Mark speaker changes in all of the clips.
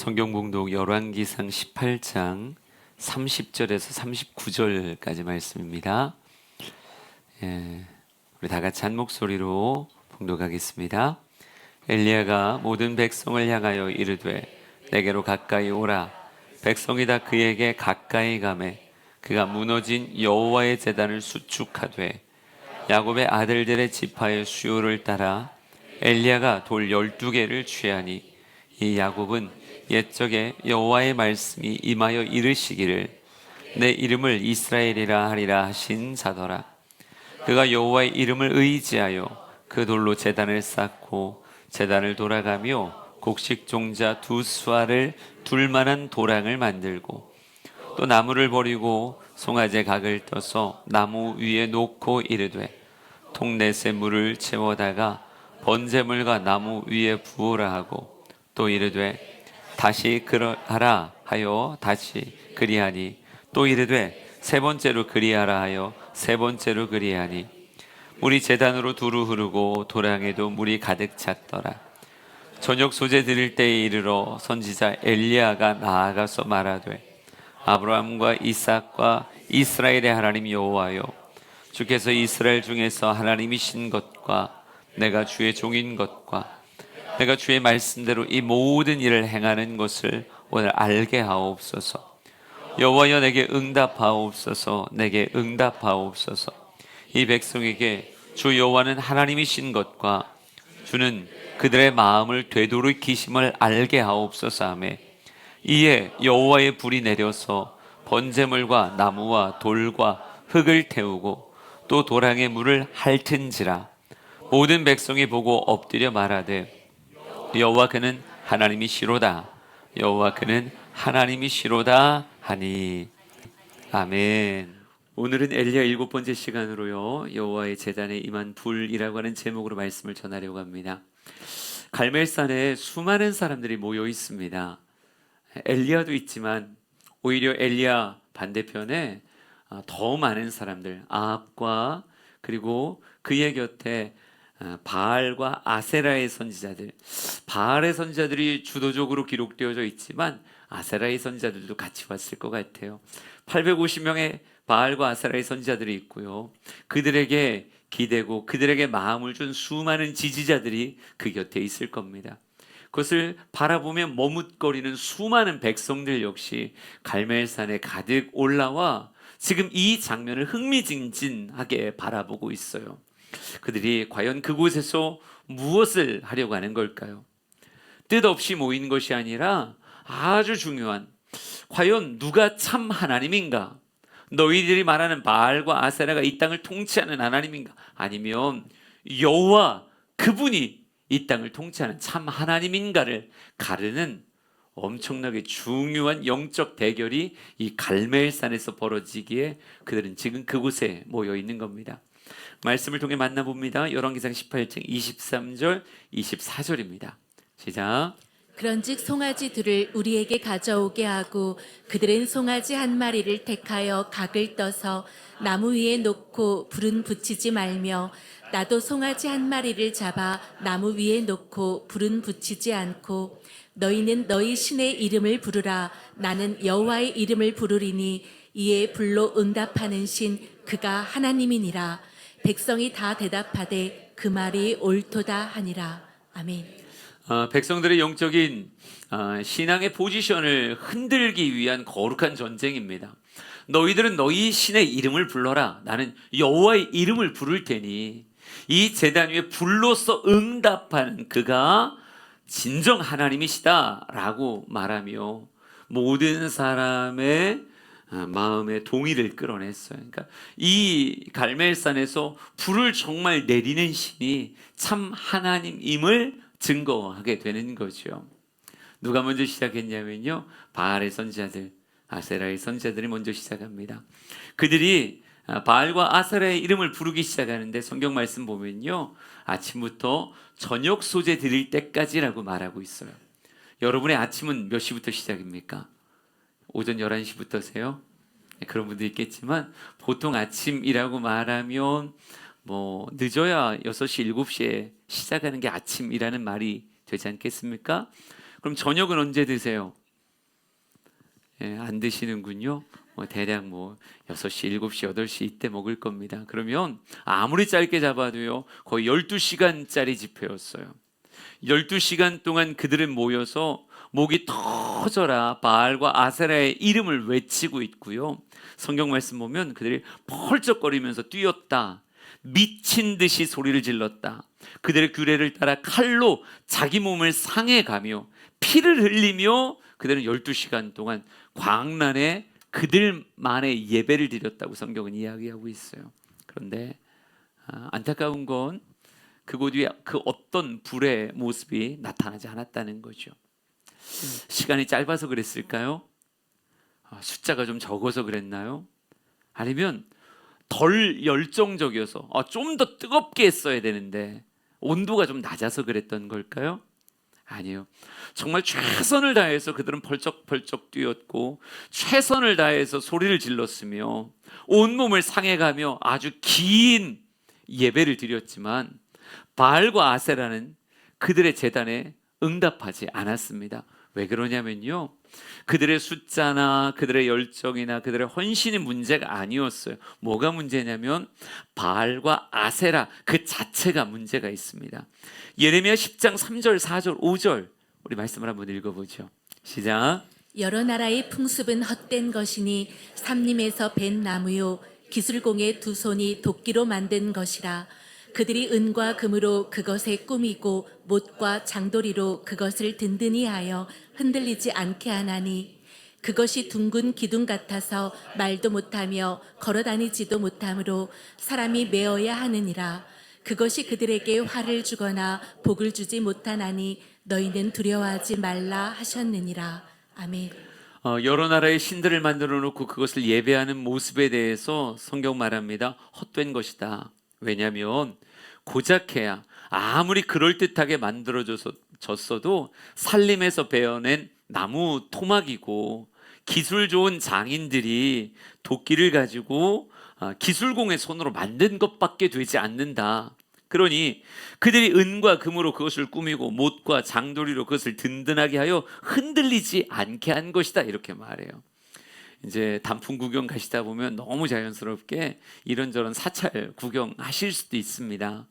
Speaker 1: 성경 봉독 열왕기상 18장 30절에서 39절까지 말씀입니다. 우리 다 같이 한 목소리로 봉독하겠습니다. 엘리야가 모든 백성을 향하여 이르되 내게로 가까이 오라. 백성이 다 그에게 가까이 가매 그가 무너진 여호와의 제단을 수축하되 야곱의 아들들의 지파의 수요를 따라 엘리야가 돌 12개를 취하니 이 야곱은 옛적에 여호와의 말씀이 임하여 이르시기를 내 이름을 이스라엘이라 하리라 하신 자더라. 그가 여호와의 이름을 의지하여 그 돌로 제단을 쌓고 제단을 돌아가며 곡식 종자 2수알을 둘 만한 도랑을 만들고 또 나무를 버리고 송아지 각을 떠서 나무 위에 놓고 이르되 통넷에 물을 채워다가 번제물과 나무 위에 부으라 하고 또 이르되 다시 그러하라 하여 다시 그리하니 또 이르되 세 번째로 그리하라 하여 세 번째로 그리하니 물이 제단으로 두루 흐르고 도랑에도 물이 가득 찼더라. 저녁 소재 드릴 때에 이르러 선지자 엘리야가 나아가서 말하되 아브라함과 이삭과 이스라엘의 하나님 여호와여 주께서 이스라엘 중에서 하나님이신 것과 내가 주의 종인 것과 내가 주의 말씀대로 이 모든 일을 행하는 것을 오늘 알게 하옵소서. 여호와여 내게 응답하옵소서. 내게 응답하옵소서. 이 백성에게 주 여호와는 하나님이신 것과 주는 그들의 마음을 되돌이키심을 알게 하옵소서 하매 이에 여호와의 불이 내려서 번제물과 나무와 돌과 흙을 태우고 또 도랑의 물을 핥은지라. 모든 백성이 보고 엎드려 말하되 여호와 그는 하나님이시로다. 여호와 그는 하나님이시로다 하니. 아멘. 오늘은 엘리야 7번째 시간으로요 여호와의 제단에 임한 불이라고 하는 제목으로 말씀을 전하려고 합니다. 갈멜산에 수많은 사람들이 모여 있습니다. 엘리야도 있지만 오히려 엘리야 반대편에 더 많은 사람들, 아합과 그리고 그의 곁에 바알과 아세라의 선지자들, 바알의 선지자들이 주도적으로 기록되어져 있지만 아세라의 선지자들도 같이 왔을 것 같아요. 850명의 바알과 아세라의 선지자들이 있고요, 그들에게 기대고 그들에게 마음을 준 수많은 지지자들이 그 곁에 있을 겁니다. 그것을 바라보며 머뭇거리는 수많은 백성들 역시 갈멜산에 가득 올라와 지금 이 장면을 흥미진진하게 바라보고 있어요. 그들이 과연 그곳에서 무엇을 하려고 하는 걸까요? 뜻없이 모인 것이 아니라 아주 중요한, 과연 누가 참 하나님인가? 너희들이 말하는 바알과 아세라가 이 땅을 통치하는 하나님인가? 아니면 여호와 그분이 이 땅을 통치하는 참 하나님인가를 가르는 엄청나게 중요한 영적 대결이 이 갈멜산에서 벌어지기에 그들은 지금 그곳에 모여 있는 겁니다. 말씀을 통해 만나봅니다. 열왕기상 18장 23절 24절입니다. 시작.
Speaker 2: 그런즉 송아지 둘을 우리에게 가져오게 하고 그들은 송아지 한 마리를 택하여 각을 떠서 나무 위에 놓고 불은 붙이지 말며 나도 송아지 한 마리를 잡아 나무 위에 놓고 불은 붙이지 않고 너희는 너희 신의 이름을 부르라. 나는 여호와의 이름을 부르리니 이에 불로 응답하는 신 그가 하나님이니라. 백성이 다 대답하되 그 말이 옳도다 하니라. 아멘.
Speaker 1: 백성들의 영적인 신앙의 포지션을 흔들기 위한 거룩한 전쟁입니다. 너희들은 너희 신의 이름을 불러라. 나는 여호와의 이름을 부를 테니 이 제단 위에 불로서 응답하는 그가 진정 하나님이시다 라고 말하며 모든 사람의 마음의 동의를 끌어냈어요. 그러니까 이 갈멜산에서 불을 정말 내리는 신이 참 하나님임을 증거하게 되는 거죠. 누가 먼저 시작했냐면요, 바알의 선지자들, 아세라의 선지자들이 먼저 시작합니다. 그들이 바알과 아세라의 이름을 부르기 시작하는데 성경 말씀 보면요, 아침부터 저녁 소재 드릴 때까지라고 말하고 있어요. 여러분의 아침은 몇 시부터 시작입니까? 오전 11시부터세요? 그런 분도 있겠지만 보통 아침이라고 말하면 뭐 늦어야 6시, 7시에 시작하는 게 아침이라는 말이 되지 않겠습니까? 그럼 저녁은 언제 드세요? 예, 안 드시는군요. 대략 6시, 7시, 8시 이때 먹을 겁니다. 그러면 아무리 짧게 잡아도요, 거의 12시간짜리 집회였어요. 12시간 동안 그들은 모여서 목이 터져라 바알과 아세라의 이름을 외치고 있고요. 성경 말씀 보면 그들이 펄쩍거리면서 뛰었다. 미친 듯이 소리를 질렀다. 그들의 규례를 따라 칼로 자기 몸을 상해가며 피를 흘리며 그들은 12시간 동안 광란에 그들만의 예배를 드렸다고 성경은 이야기하고 있어요. 그런데 안타까운 건 그곳 위에 그 어떤 불의 모습이 나타나지 않았다는 거죠. 시간이 짧아서 그랬을까요? 숫자가 좀 적어서 그랬나요? 아니면 덜 열정적이어서 좀 더 뜨겁게 했어야 되는데 온도가 좀 낮아서 그랬던 걸까요? 아니요. 정말 최선을 다해서 그들은 펄쩍펄쩍 뛰었고 최선을 다해서 소리를 질렀으며 온몸을 상해가며 아주 긴 예배를 드렸지만 바알과 아세라는 그들의 제단에 응답하지 않았습니다. 왜 그러냐면요, 그들의 숫자나 그들의 열정이나 그들의 헌신이 문제가 아니었어요. 뭐가 문제냐면 바알과 아세라 그 자체가 문제가 있습니다. 예레미야 10장 3절 4절 5절 우리 말씀을 한번 읽어보죠. 시작.
Speaker 2: 여러 나라의 풍습은 헛된 것이니 삼림에서 벤 나무요 기술공의 두 손이 도끼로 만든 것이라. 그들이 은과 금으로 그것에 꾸미고 못과 장도리로 그것을 든든히 하여 흔들리지 않게 하나니 그것이 둥근 기둥 같아서 말도 못하며 걸어다니지도 못하므로 사람이 메어야 하느니라. 그것이 그들에게 화를 주거나 복을 주지 못하나니 너희는 두려워하지 말라 하셨느니라. 아멘.
Speaker 1: 여러 나라의 신들을 만들어 놓고 그것을 예배하는 모습에 대해서 성경 말합니다. 헛된 것이다. 왜냐하면 고작해야 아무리 그럴듯하게 만들어졌어도 산림에서 베어낸 나무 토막이고 기술 좋은 장인들이 도끼를 가지고 기술공의 손으로 만든 것밖에 되지 않는다. 그러니 그들이 은과 금으로 그것을 꾸미고 못과 장도리로 그것을 든든하게 하여 흔들리지 않게 한 것이다. 이렇게 말해요. 이제 단풍 구경 가시다 보면 너무 자연스럽게 이런저런 사찰 구경하실 수도 있습니다.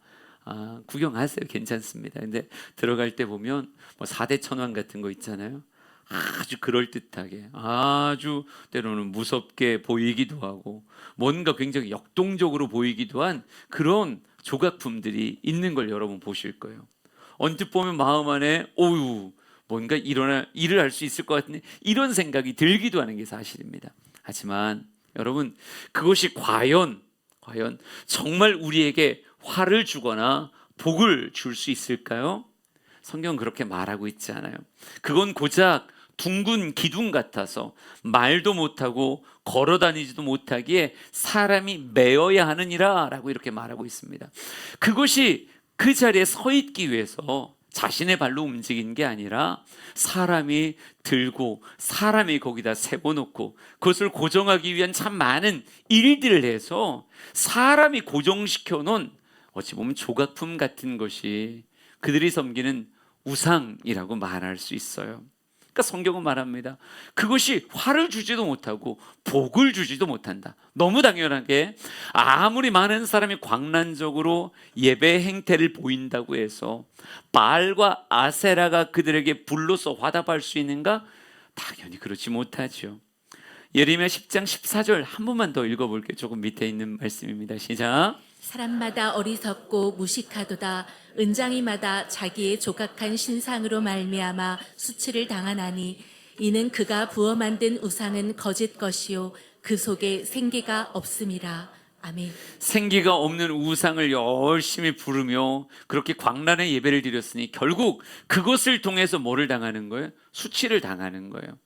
Speaker 1: 구경하세요. 괜찮습니다. 근데 들어갈 때 보면 4대 천왕 같은 거 있잖아요. 아주 그럴듯하게, 아주 때로는 무섭게 보이기도 하고 뭔가 굉장히 역동적으로 보이기도 한 그런 조각품들이 있는 걸 여러분 보실 거예요. 언뜻 보면 마음 안에 뭔가 일을 할 수 있을 것 같은 이런 생각이 들기도 하는 게 사실입니다. 하지만 여러분, 그것이 과연 정말 우리에게 화를 주거나 복을 줄 수 있을까요? 성경은 그렇게 말하고 있지 않아요. 그건 고작 둥근 기둥 같아서 말도 못하고 걸어다니지도 못하기에 사람이 메어야 하느니라 라고 이렇게 말하고 있습니다. 그것이 그 자리에 서 있기 위해서 자신의 발로 움직인 게 아니라 사람이 들고 사람이 거기다 세워놓고 그것을 고정하기 위한 참 많은 일들을 해서 사람이 고정시켜 놓은 어찌 보면 조각품 같은 것이 그들이 섬기는 우상이라고 말할 수 있어요. 그러니까 성경은 말합니다. 그것이 화를 주지도 못하고 복을 주지도 못한다. 너무 당연하게 아무리 많은 사람이 광란적으로 예배 행태를 보인다고 해서 바알과 아세라가 그들에게 불로서 화답할 수 있는가? 당연히 그렇지 못하죠. 예레미야 10장 14절 한 번만 더 읽어볼게요. 조금 밑에 있는 말씀입니다. 시작.
Speaker 2: 사람마다 어리석고 무식하도다. 은장이마다 자기의 조각한 신상으로 말미암아 수치를 당하나니 이는 그가 부어 만든 우상은 거짓 것이요 그 속에 생기가 없음이라. 아멘.
Speaker 1: 생기가 없는 우상을 열심히 부르며 그렇게 광란의 예배를 드렸으니 결국 그것을 통해서 뭐를 당하는 거예요? 수치를 당하는 거예요.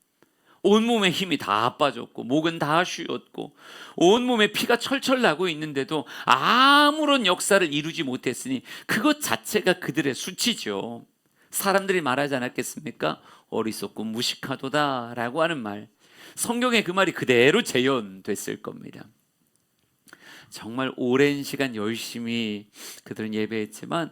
Speaker 1: 온몸에 힘이 다 빠졌고 목은 다 쉬었고 온몸에 피가 철철 나고 있는데도 아무런 역사를 이루지 못했으니 그것 자체가 그들의 수치죠. 사람들이 말하지 않았겠습니까? 어리석고 무식하도다 라고 하는 말, 성경에 그 말이 그대로 재현됐을 겁니다. 정말 오랜 시간 열심히 그들은 예배했지만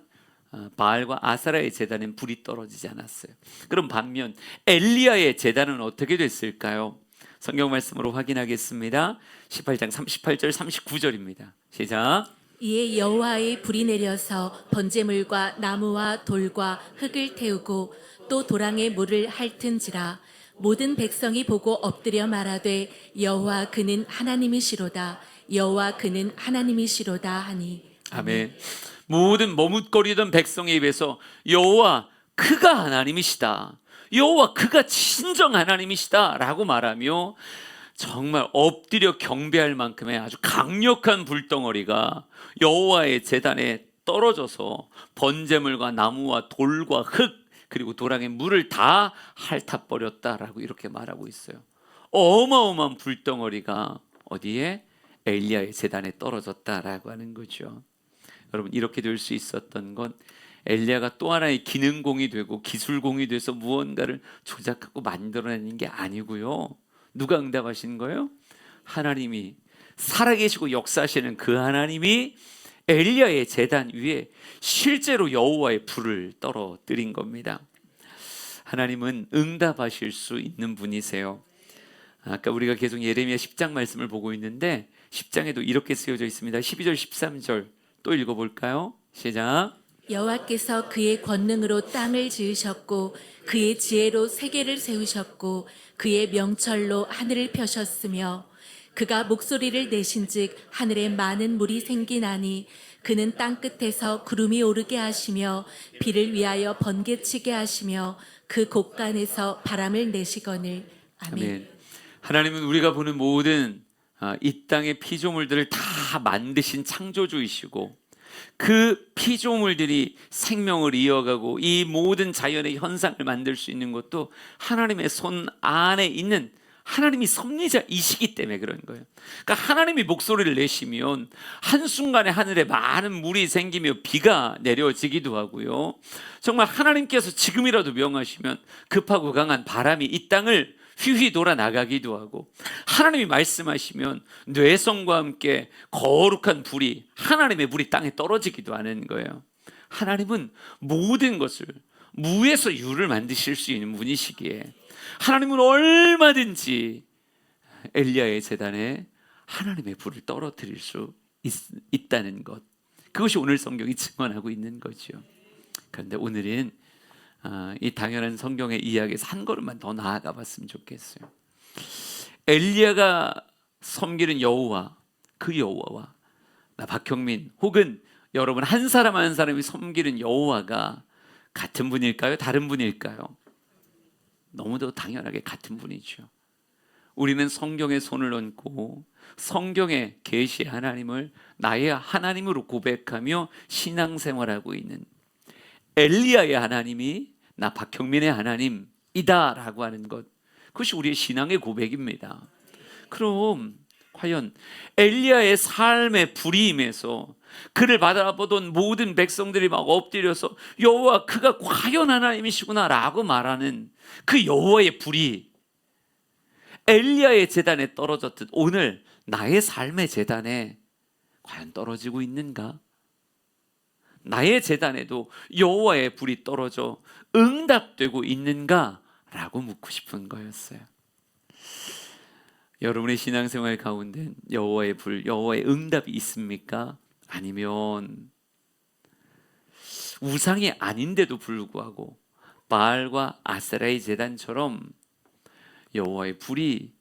Speaker 1: 바알과 아사라의 제단엔 불이 떨어지지 않았어요. 그럼 반면 엘리야의 제단은 어떻게 됐을까요? 성경 말씀으로 확인하겠습니다. 18장 38절 39절입니다. 시작.
Speaker 2: 이에 여호와의 불이 내려서 번제물과 나무와 돌과 흙을 태우고 또 도랑에 물을 핥은지라. 모든 백성이 보고 엎드려 말하되 여호와 그는 하나님이시로다. 여호와 그는 하나님이시로다 하니.
Speaker 1: 아멘. 모든 머뭇거리던 백성의 입에서 여호와 그가 하나님이시다, 여호와 그가 진정 하나님이시다 라고 말하며 정말 엎드려 경배할 만큼의 아주 강력한 불덩어리가 여호와의 제단에 떨어져서 번제물과 나무와 돌과 흙 그리고 도랑의 물을 다 핥아버렸다라고 이렇게 말하고 있어요. 어마어마한 불덩어리가 어디에? 엘리야의 제단에 떨어졌다라고 하는 거죠. 여러분, 이렇게 될 수 있었던 건 엘리야가 또 하나의 기능공이 되고 기술공이 돼서 무언가를 조작하고 만들어내는 게 아니고요. 누가 응답하신 거예요? 하나님이, 살아계시고 역사하시는 그 하나님이 엘리야의 제단 위에 실제로 여호와의 불을 떨어뜨린 겁니다. 하나님은 응답하실 수 있는 분이세요. 아까 우리가 계속 예레미야 10장 말씀을 보고 있는데 10장에도 이렇게 쓰여져 있습니다. 12절 13절 또 읽어볼까요? 시작.
Speaker 2: 여호와께서 그의 권능으로 땅을 지으셨고 그의 지혜로 세계를 세우셨고 그의 명철로 하늘을 펴셨으며 그가 목소리를 내신즉 하늘에 많은 물이 생기나니 그는 땅 끝에서 구름이 오르게 하시며 비를 위하여 번개치게 하시며 그 곳간에서 바람을 내시거늘. 아멘.
Speaker 1: 아멘. 하나님은 우리가 보는 모든 이 땅의 피조물들을 다 만드신 창조주이시고 그 피조물들이 생명을 이어가고 이 모든 자연의 현상을 만들 수 있는 것도 하나님의 손 안에 있는 하나님이 섭리자이시기 때문에 그런 거예요. 그러니까 하나님이 목소리를 내시면 한순간에 하늘에 많은 물이 생기며 비가 내려지기도 하고요. 정말 하나님께서 지금이라도 명하시면 급하고 강한 바람이 이 땅을 휘휘 돌아 나가기도 하고, 하나님이 말씀하시면 뇌성과 함께 거룩한 불이, 하나님의 불이 땅에 떨어지기도 하는 거예요. 하나님은 모든 것을 무에서 유를 만드실 수 있는 분이시기에 하나님은 얼마든지 엘리야의 제단에 하나님의 불을 떨어뜨릴 수 있다는 것, 그것이 오늘 성경이 증언하고 있는 거죠. 그런데 오늘은 이 당연한 성경의 이야기에서 한 걸음만 더 나아가 봤으면 좋겠어요. 엘리야가 섬기는 여호와, 그 여호와와 나 박형민 혹은 여러분 한 사람 한 사람이 섬기는 여호와가 같은 분일까요? 다른 분일까요? 너무도 당연하게 같은 분이죠. 우리는 성경에 손을 얹고 성경의 계시의 하나님을 나의 하나님으로 고백하며 신앙생활하고 있는 엘리야의 하나님이 나 박형민의 하나님이다 라고 하는 것, 그것이 우리의 신앙의 고백입니다. 그럼 과연 엘리야의 삶의 불이 임해서 그를 바라보던 모든 백성들이 막 엎드려서 여호와 그가 과연 하나님이시구나 라고 말하는 그 여호와의 불이 엘리야의 제단에 떨어졌듯 오늘 나의 삶의 제단에 과연 떨어지고 있는가? 나의 제단에도 여호와의 불이 떨어져 응답되고 있는가? 라고 묻고 싶은 거였어요. 여러분의 신앙생활 가운데 여호와의 불, 여호와의 응답이 있습니까? 아니면 우상이 아닌데도 불구하고 바알과 아세라의 제단처럼 여호와의 불이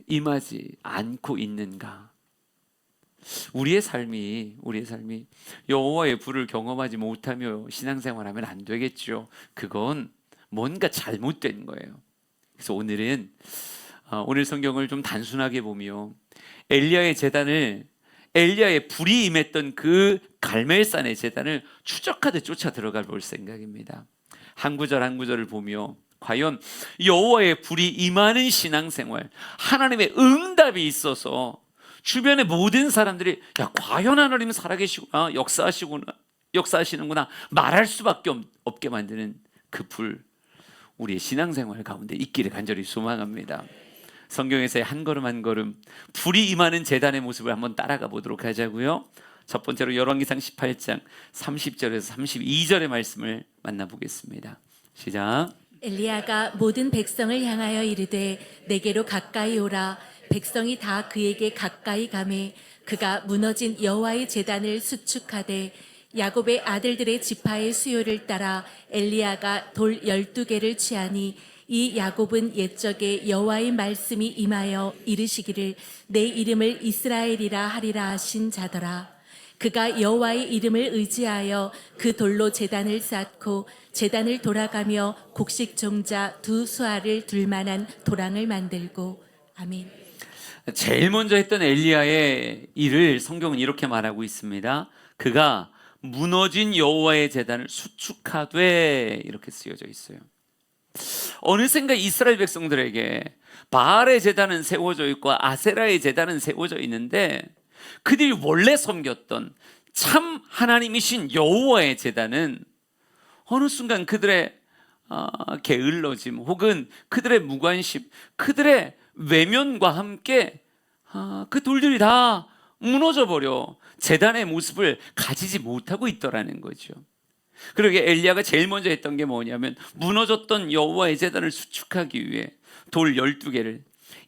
Speaker 1: 임하지 않고 있는가? 우리의 삶이 여호와의 불을 경험하지 못하며 신앙생활하면 안 되겠죠. 그건 뭔가 잘못된 거예요. 그래서 오늘은 오늘 성경을 좀 단순하게 보며 엘리야의 불이 임했던 그 갈멜산의 제단을 추적하듯 쫓아 들어가 볼 생각입니다. 한 구절 한 구절을 보며 과연 여호와의 불이 임하는 신앙생활, 하나님의 응답이 있어서 주변의 모든 사람들이 야 과연 하나님은 살아계시구나, 역사하시는구나 말할 수밖에 없게 만드는 그 불, 우리의 신앙생활 가운데 있기를 간절히 소망합니다. 성경에서의 한 걸음 한 걸음 불이 임하는 제단의 모습을 한번 따라가 보도록 하자고요. 첫 번째로 열왕기상 18장 30절에서 32절의 말씀을 만나보겠습니다. 시작.
Speaker 2: 엘리야가 모든 백성을 향하여 이르되 내게로 가까이 오라. 백성이 다 그에게 가까이 가매 그가 무너진 여호와의 제단을 수축하되 야곱의 아들들의 지파의 수요를 따라 엘리야가 돌 12개를 취하니 이 야곱은 옛적에 여호와의 말씀이 임하여 이르시기를 내 이름을 이스라엘이라 하리라 하신 자더라. 그가 여호와의 이름을 의지하여 그 돌로 제단을 쌓고 제단을 돌아가며 곡식 종자 2수알을 둘 만한 도랑을 만들고. 아멘.
Speaker 1: 제일 먼저 했던 엘리야의 일을 성경은 이렇게 말하고 있습니다. 그가 무너진 여호와의 제단을 수축하되, 이렇게 쓰여져 있어요. 어느샌가 이스라엘 백성들에게 바알의 제단은 세워져 있고 아세라의 제단은 세워져 있는데 그들이 원래 섬겼던 참 하나님이신 여호와의 제단은 어느 순간 그들의 게을러짐 혹은 그들의 무관심, 그들의 외면과 함께 그 돌들이 다 무너져 버려 제단의 모습을 가지지 못하고 있더라는 거죠. 그러게 엘리야가 제일 먼저 했던 게 뭐냐면 무너졌던 여호와의 제단을 수축하기 위해 돌 12개를,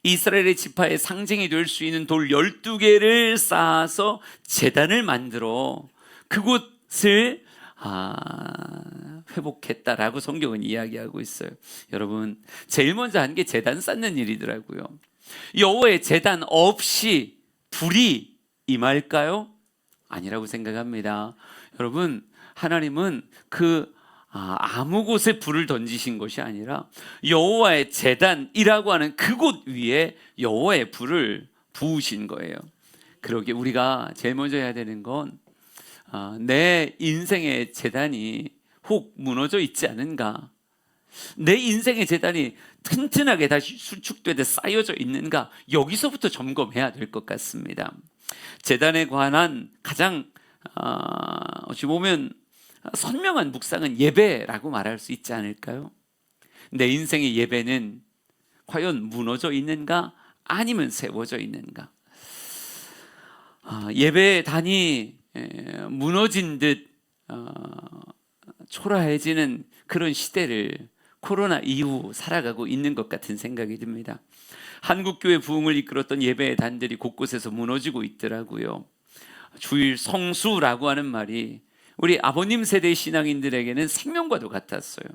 Speaker 1: 이스라엘의 지파의 상징이 될 수 있는 돌 12개를 쌓아서 제단을 만들어 그곳을 회복했다라고 성경은 이야기하고 있어요. 여러분, 제일 먼저 한 게 제단 쌓는 일이더라고요. 여호와의 제단 없이 불이 임할까요? 아니라고 생각합니다. 여러분, 하나님은 아무 곳에 불을 던지신 것이 아니라 여호와의 제단이라고 하는 그곳 위에 여호와의 불을 부으신 거예요. 그러게 우리가 제일 먼저 해야 되는 건 내 인생의 제단이 혹 무너져 있지 않은가, 내 인생의 제단이 튼튼하게 다시 수축되듯 쌓여져 있는가, 여기서부터 점검해야 될 것 같습니다. 제단에 관한 가장 어찌 보면 선명한 묵상은 예배라고 말할 수 있지 않을까요? 내 인생의 예배는 과연 무너져 있는가 아니면 세워져 있는가? 예배의 단이 무너진 듯 초라해지는 그런 시대를 코로나 이후 살아가고 있는 것 같은 생각이 듭니다. 한국교회 부흥을 이끌었던 예배의 단들이 곳곳에서 무너지고 있더라고요. 주일 성수라고 하는 말이 우리 아버님 세대 신앙인들에게는 생명과도 같았어요.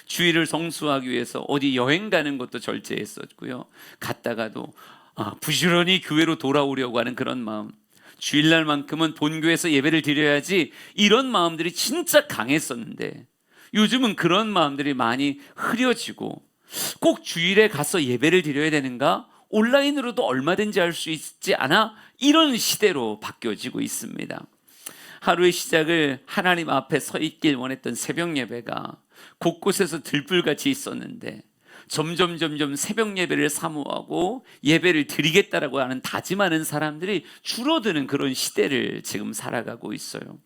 Speaker 1: 주일을 성수하기 위해서 어디 여행 가는 것도 절제했었고요. 갔다가도 부지런히 교회로 돌아오려고 하는 그런 마음, 주일날만큼은 본교에서 예배를 드려야지, 이런 마음들이 진짜 강했었는데 요즘은 그런 마음들이 많이 흐려지고 꼭 주일에 가서 예배를 드려야 되는가? 온라인으로도 얼마든지 할 수 있지 않아? 이런 시대로 바뀌어지고 있습니다. 하루의 시작을 하나님 앞에 서 있길 원했던 새벽 예배가 곳곳에서 들불같이 있었는데 점점 새벽 예배를 사모하고 예배를 드리겠다라고 하는 다짐하는 사람들이 줄어드는 그런 시대를 지금 살아가고 있어요.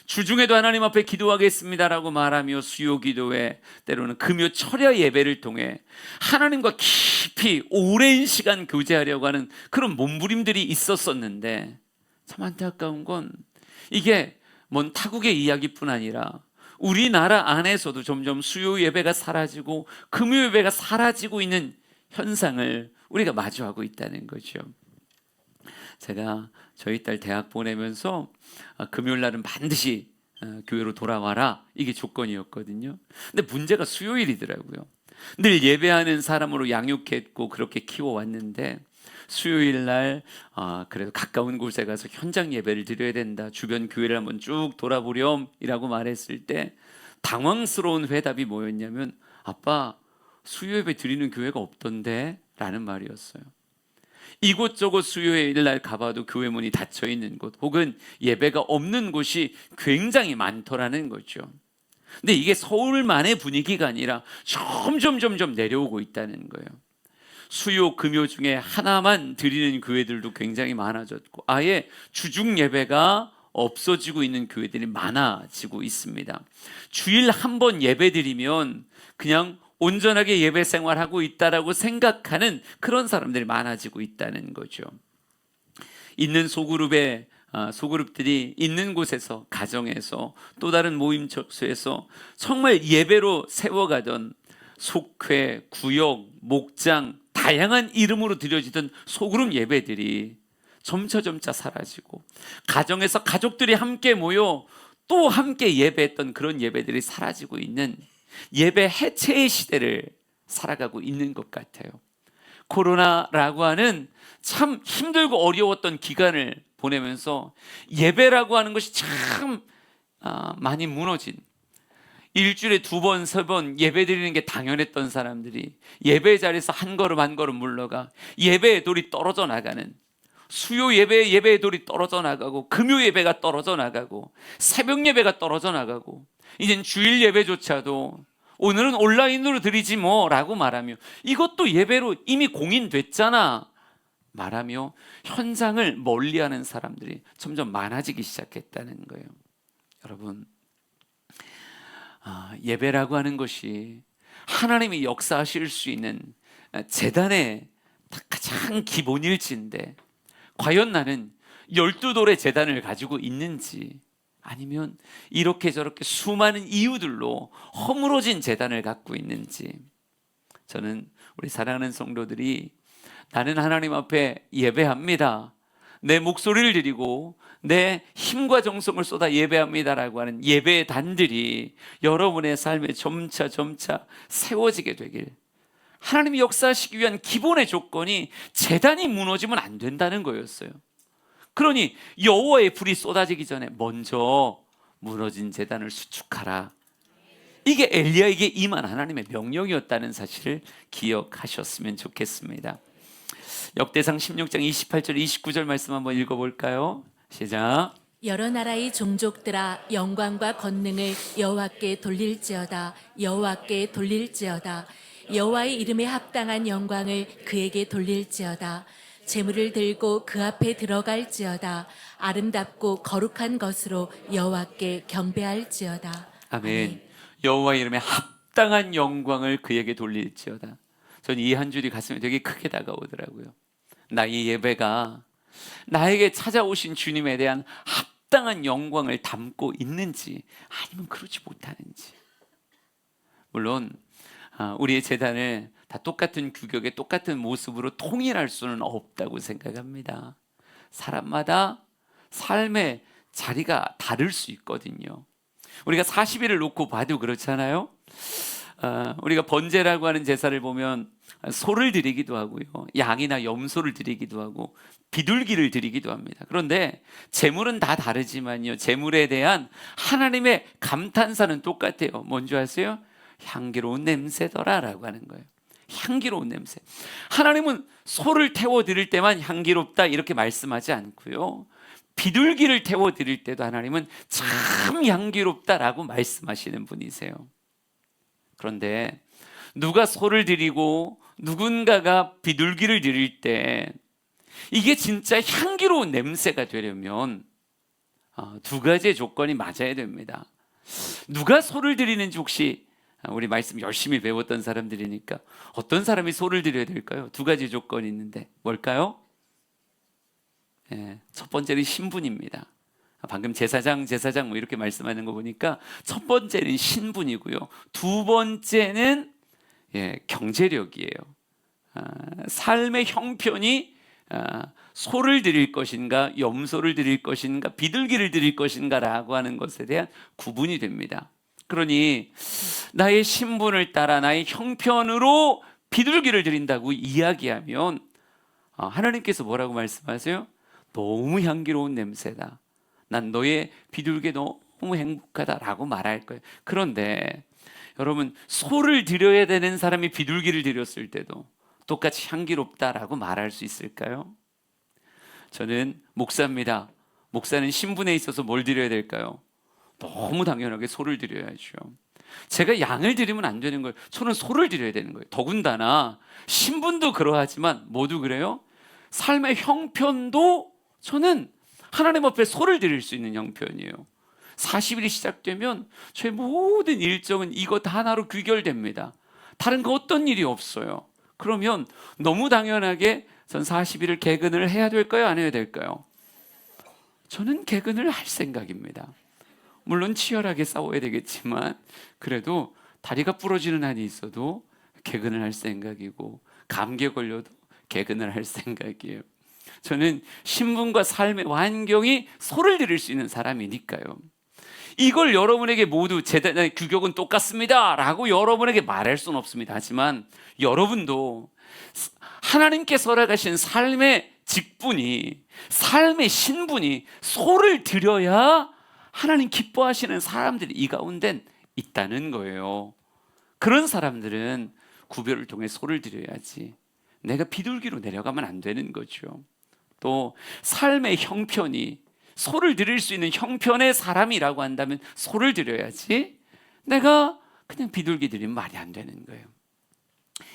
Speaker 1: 주중에도 하나님 앞에 기도하겠습니다라고 말하며 수요 기도회, 때로는 금요 철야 예배를 통해 하나님과 깊이 오랜 시간 교제하려고 하는 그런 몸부림들이 있었었는데, 참 안타까운 건 이게 먼 타국의 이야기뿐 아니라 우리나라 안에서도 점점 수요 예배가 사라지고 금요 예배가 사라지고 있는 현상을 우리가 마주하고 있다는 거죠. 제가 저희 딸 대학 보내면서 금요일 날은 반드시 교회로 돌아와라, 이게 조건이었거든요. 근데 문제가 수요일이더라고요. 늘 예배하는 사람으로 양육했고 그렇게 키워왔는데 수요일 날 그래도 가까운 곳에 가서 현장 예배를 드려야 된다, 주변 교회를 한번 쭉 돌아보렴이라고 말했을 때 당황스러운 회답이 뭐였냐면, 아빠, 수요 예배 드리는 교회가 없던데? 라는 말이었어요. 이곳저곳 수요일 날 가봐도 교회 문이 닫혀 있는 곳 혹은 예배가 없는 곳이 굉장히 많더라는 거죠. 근데 이게 서울만의 분위기가 아니라 점점 내려오고 있다는 거예요. 수요 금요 중에 하나만 드리는 교회들도 굉장히 많아졌고 아예 주중 예배가 없어지고 있는 교회들이 많아지고 있습니다. 주일 한 번 예배 드리면 그냥 온전하게 예배 생활하고 있다라고 생각하는 그런 사람들이 많아지고 있다는 거죠. 있는 소그룹에 소그룹들이 있는 곳에서, 가정에서, 또 다른 모임 장소에서 정말 예배로 세워가던 속회, 구역, 목장, 다양한 이름으로 드려지던 소그룹 예배들이 점차 사라지고, 가정에서 가족들이 함께 모여 또 함께 예배했던 그런 예배들이 사라지고 있는 예배 해체의 시대를 살아가고 있는 것 같아요. 코로나라고 하는 참 힘들고 어려웠던 기간을 보내면서 예배라고 하는 것이 참 많이 무너진, 일주일에 2번, 3번 예배 드리는 게 당연했던 사람들이 예배 자리에서 한 걸음 한 걸음 물러가 예배의 돌이 떨어져 나가는, 수요 예배의 돌이 떨어져 나가고, 금요 예배가 떨어져 나가고, 새벽 예배가 떨어져 나가고, 이젠 주일 예배조차도 오늘은 온라인으로 드리지 뭐 라고 말하며, 이것도 예배로 이미 공인됐잖아 말하며 현장을 멀리하는 사람들이 점점 많아지기 시작했다는 거예요. 여러분, 예배라고 하는 것이 하나님이 역사하실 수 있는 제단의 가장 기본일지인데, 과연 나는 12돌의 제단을 가지고 있는지, 아니면 이렇게 저렇게 수많은 이유들로 허물어진 제단을 갖고 있는지. 저는 우리 사랑하는 성도들이 나는 하나님 앞에 예배합니다, 내 목소리를 드리고 내 힘과 정성을 쏟아 예배합니다라고 하는 예배의 단들이 여러분의 삶에 점차 세워지게 되길. 하나님이 역사하시기 위한 기본의 조건이 제단이 무너지면 안 된다는 거였어요. 그러니 여호와의 불이 쏟아지기 전에 먼저 무너진 제단을 수축하라. 이게 엘리야에게 임한 하나님의 명령이었다는 사실을 기억하셨으면 좋겠습니다. 역대상 16장 28절 29절 말씀 한번 읽어볼까요? 시작.
Speaker 2: 여러 나라의 종족들아 영광과 권능을 여호와께 돌릴지어다. 여호와께 돌릴지어다. 여호와의 이름에 합당한 영광을 그에게 돌릴지어다. 제물을 들고 그 앞에 들어갈지어다. 아름답고 거룩한 것으로 여호와께 경배할지어다.
Speaker 1: 아멘. 여호와의 이름에 합당한 영광을 그에게 돌릴지어다. 전 이 한 줄이 가슴에 되게 크게 다가오더라고요. 나의 예배가 나에게 찾아오신 주님에 대한 합당한 영광을 담고 있는지, 아니면 그렇지 못하는지. 물론 우리의 제단을 다 똑같은 규격의 똑같은 모습으로 통일할 수는 없다고 생각합니다. 사람마다 삶의 자리가 다를 수 있거든요. 우리가 40일을 놓고 봐도 그렇잖아요. 우리가 번제라고 하는 제사를 보면 소를 드리기도 하고요, 양이나 염소를 드리기도 하고 비둘기를 드리기도 합니다. 그런데 제물은 다 다르지만요, 제물에 대한 하나님의 감탄사는 똑같아요. 뭔지 아세요? 향기로운 냄새더라 라고 하는 거예요. 향기로운 냄새. 하나님은 소를 태워 드릴 때만 향기롭다 이렇게 말씀하지 않고요, 비둘기를 태워 드릴 때도 하나님은 참 향기롭다라고 말씀하시는 분이세요. 그런데 누가 소를 드리고 누군가가 비둘기를 드릴 때 이게 진짜 향기로운 냄새가 되려면 2가지의 조건이 맞아야 됩니다. 누가 소를 드리는지 혹시 우리 말씀 열심히 배웠던 사람들이니까 어떤 사람이 소를 드려야 될까요? 2가지 조건이 있는데 뭘까요? 첫 번째는 신분입니다. 방금 제사장 뭐 이렇게 말씀하는 거 보니까 첫 번째는 신분이고요, 2번째는 경제력이에요. 삶의 형편이 소를 드릴 것인가, 염소를 드릴 것인가, 비둘기를 드릴 것인가 라고 하는 것에 대한 구분이 됩니다. 그러니 나의 신분을 따라 나의 형편으로 비둘기를 드린다고 이야기하면 하나님께서 뭐라고 말씀하세요? 너무 향기로운 냄새다, 난 너의 비둘기 너무 행복하다라고 말할 거예요. 그런데 여러분, 소를 드려야 되는 사람이 비둘기를 드렸을 때도 똑같이 향기롭다라고 말할 수 있을까요? 저는 목사입니다. 목사는 신분에 있어서 뭘 드려야 될까요? 너무 당연하게 소를 드려야죠. 제가 양을 드리면 안 되는 거예요. 저는 소를 드려야 되는 거예요. 더군다나 신분도 그러하지만 모두 그래요. 삶의 형편도 저는 하나님 앞에 소를 드릴 수 있는 형편이에요. 40일이 시작되면 저의 모든 일정은 이것 하나로 귀결됩니다. 다른 거 어떤 일이 없어요. 그러면 너무 당연하게 전 40일을 개근을 해야 될까요? 안 해야 될까요?
Speaker 3: 저는 개근을 할 생각입니다. 물론 치열하게 싸워야 되겠지만 그래도 다리가 부러지는 한이 있어도 개근을 할 생각이고, 감기에 걸려도 개근을 할 생각이에요. 저는 신분과 삶의 환경이 소를 들을 수 있는 사람이니까요. 이걸 여러분에게 모두 제단의 규격은 똑같습니다 라고 여러분에게 말할 수는 없습니다. 하지만 여러분도 하나님께서 허락하신 삶의 직분이, 삶의 신분이 소를 드려야 하나님 기뻐하시는 사람들이 이 가운데 있다는 거예요. 그런 사람들은 구별을 통해 소를 드려야지, 내가 비둘기로 내려가면 안 되는 거죠. 또 삶의 형편이 소를 드릴 수 있는 형편의 사람이라고 한다면 소를 드려야지, 내가 그냥 비둘기 드리면 말이 안 되는 거예요.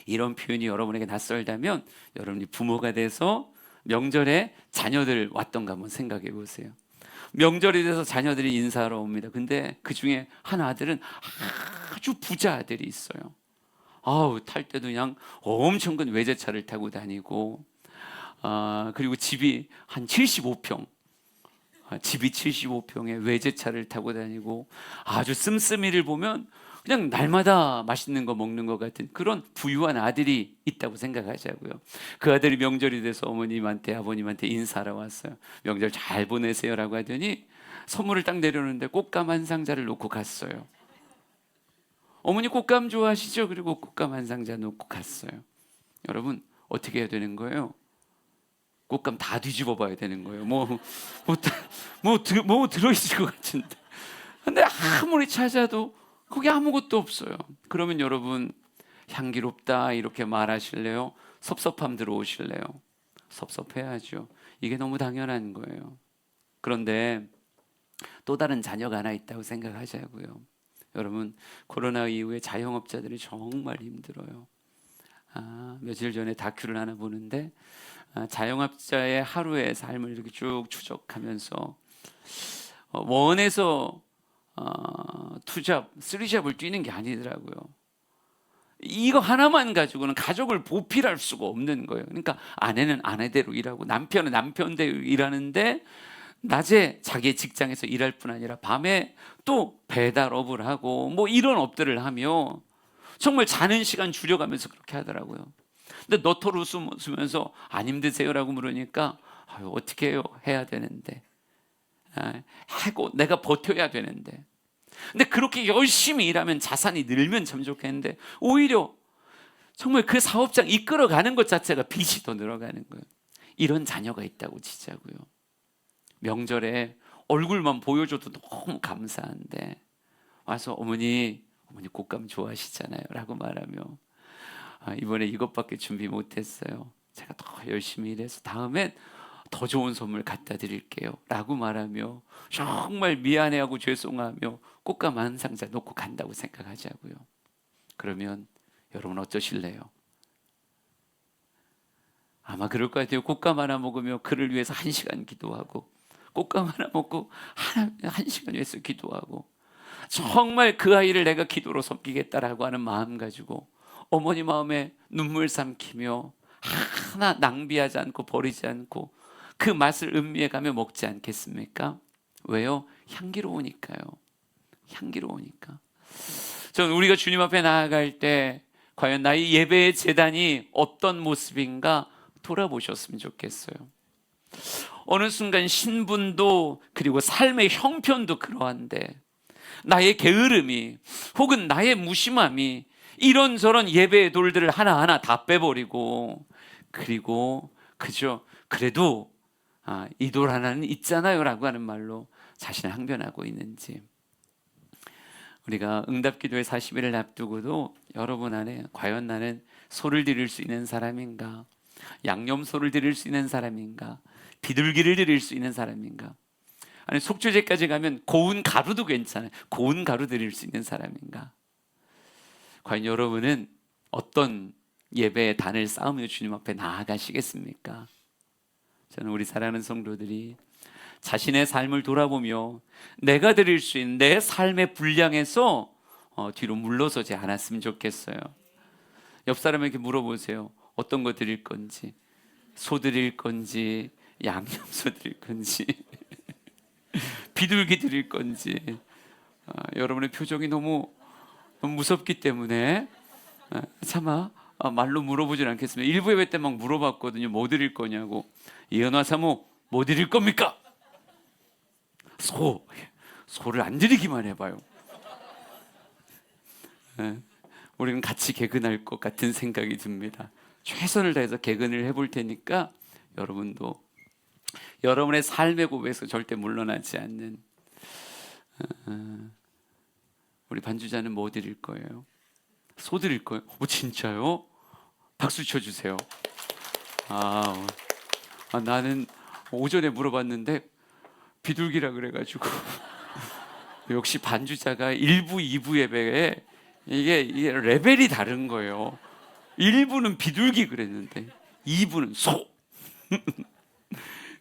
Speaker 3: 이런 표현이 여러분에게 낯설다면 여러분이 부모가 돼서 명절에 자녀들 왔던가 한번 생각해 보세요. 명절이 돼서 자녀들이 인사하러 옵니다. 근데 그 중에 한 아들은 아주 부자 아들이 있어요. 탈 때도 그냥 엄청 큰 외제차를 타고 다니고, 그리고 집이 한 75평, 집이 75평에 외제차를 타고 다니고, 아주 씀씀이를 보면 그냥 날마다 맛있는 거 먹는 것 같은 그런 부유한 아들이 있다고 생각하자고요. 그 아들이 명절이 돼서 어머님한테, 아버님한테 인사하러 왔어요. 명절 잘 보내세요라고 하더니 선물을 딱 내려놓는데 꽃감 한 상자를 놓고 갔어요. 어머니 꽃감 좋아하시죠? 그리고 꽃감 한 상자 놓고 갔어요. 여러분 어떻게 해야 되는 거예요? 꽃감 다 뒤집어 봐야 되는 거예요. 뭐 들어있을 것 같은데. 근데 아무리 찾아도 거기 아무것도 없어요. 그러면 여러분 향기롭다 이렇게 말하실래요? 섭섭함 들어오실래요? 섭섭해야죠. 이게 너무 당연한 거예요. 그런데 또 다른 자녀가 하나 있다고 생각하자고요. 여러분 코로나 이후에 자영업자들이 정말 힘들어요. 며칠 전에 다큐를 하나 보는데 자영업자의 하루의 삶을 이렇게 쭉 추적하면서 원에서 투잡, 쓰리잡을 뛰는 게 아니더라고요. 이거 하나만 가지고는 가족을 보필할 수가 없는 거예요. 그러니까 아내는 아내대로 일하고 남편은 남편대로 일하는데 낮에 자기의 직장에서 일할 뿐 아니라 밤에 또 배달업을 하고 뭐 이런 업들을 하며 정말 자는 시간 줄여가면서 그렇게 하더라고요. 근데 너털 웃으면서 안 힘드세요라고 물으니까 어떻게 해요? 해야 되는데 하고 내가 버텨야 되는데. 근데 그렇게 열심히 일하면 자산이 늘면 참 좋겠는데 오히려 정말 그 사업장 이끌어가는 것 자체가 빚이 더 늘어가는 거예요. 이런 자녀가 있다고 치자고요. 명절에 얼굴만 보여줘도 너무 감사한데 와서 어머니 꽃감 좋아하시잖아요 라고 말하며 이번에 이것밖에 준비 못했어요. 제가 더 열심히 일해서 다음엔 더 좋은 선물 갖다 드릴게요 라고 말하며 정말 미안해하고 죄송하며 꽃감 한 상자 놓고 간다고 생각하자고요. 그러면 여러분 어쩌실래요? 아마 그럴 것 같아요. 꽃감 하나 먹으며 그를 위해서 1시간 기도하고, 꽃감 하나 먹고 1시간 위해서 기도하고, 정말 그 아이를 내가 기도로 섬기겠다라고 하는 마음 가지고 어머니 마음에 눈물 삼키며 하나 낭비하지 않고 버리지 않고 그 맛을 음미해가며 먹지 않겠습니까? 왜요? 향기로우니까요. 향기로우니까. 저는 우리가 주님 앞에 나아갈 때 과연 나의 예배의 제단이 어떤 모습인가 돌아보셨으면 좋겠어요. 어느 순간 신분도 그리고 삶의 형편도 그러한데 나의 게으름이 혹은 나의 무심함이 이런저런 예배의 돌들을 하나하나 다 빼버리고, 그리고 그래도 이 돌 하나는 있잖아요 라고 하는 말로 자신을 항변하고 있는지. 우리가 응답기도의 40일을 앞두고도 여러분 안에 과연 나는 소를 드릴 수 있는 사람인가, 양념소를 드릴 수 있는 사람인가, 비둘기를 드릴 수 있는 사람인가, 아니 속죄제까지 가면 고운 가루도 괜찮아요. 고운 가루 드릴 수 있는 사람인가. 과연 여러분은 어떤 예배의 단을 쌓으며 주님 앞에 나아가시겠습니까? 저는 우리 사랑하는 성도들이 자신의 삶을 돌아보며 내가 드릴 수 있는 내 삶의 분량에서 뒤로 물러서지 않았으면 좋겠어요. 옆 사람에게 물어보세요. 어떤 거 드릴 건지, 소 드릴 건지, 양념소 드릴 건지. 비둘기 드릴 건지. 여러분의 표정이 너무 무섭기 때문에 차마 말로 물어보진 않겠습니다. 일부 예배 때 막 물어봤거든요. 뭐 드릴 거냐고. 이현화 사모 뭐 드릴 겁니까? 소를 안 드리기만 해봐요. 우리는 같이 개근할 것 같은 생각이 듭니다. 최선을 다해서 개근을 해볼 테니까 여러분도 여러분의 삶의 고백에서 절대 물러나지 않는 우리 반주자는 뭐 드릴 거예요? 소 드릴 거예요? 진짜요? 박수 쳐주세요. 나는 오전에 물어봤는데 비둘기라 그래가지고 역시 반주자가 1부, 2부 예배에 이게 레벨이 다른 거예요. 1부는 비둘기 그랬는데 2부는 소.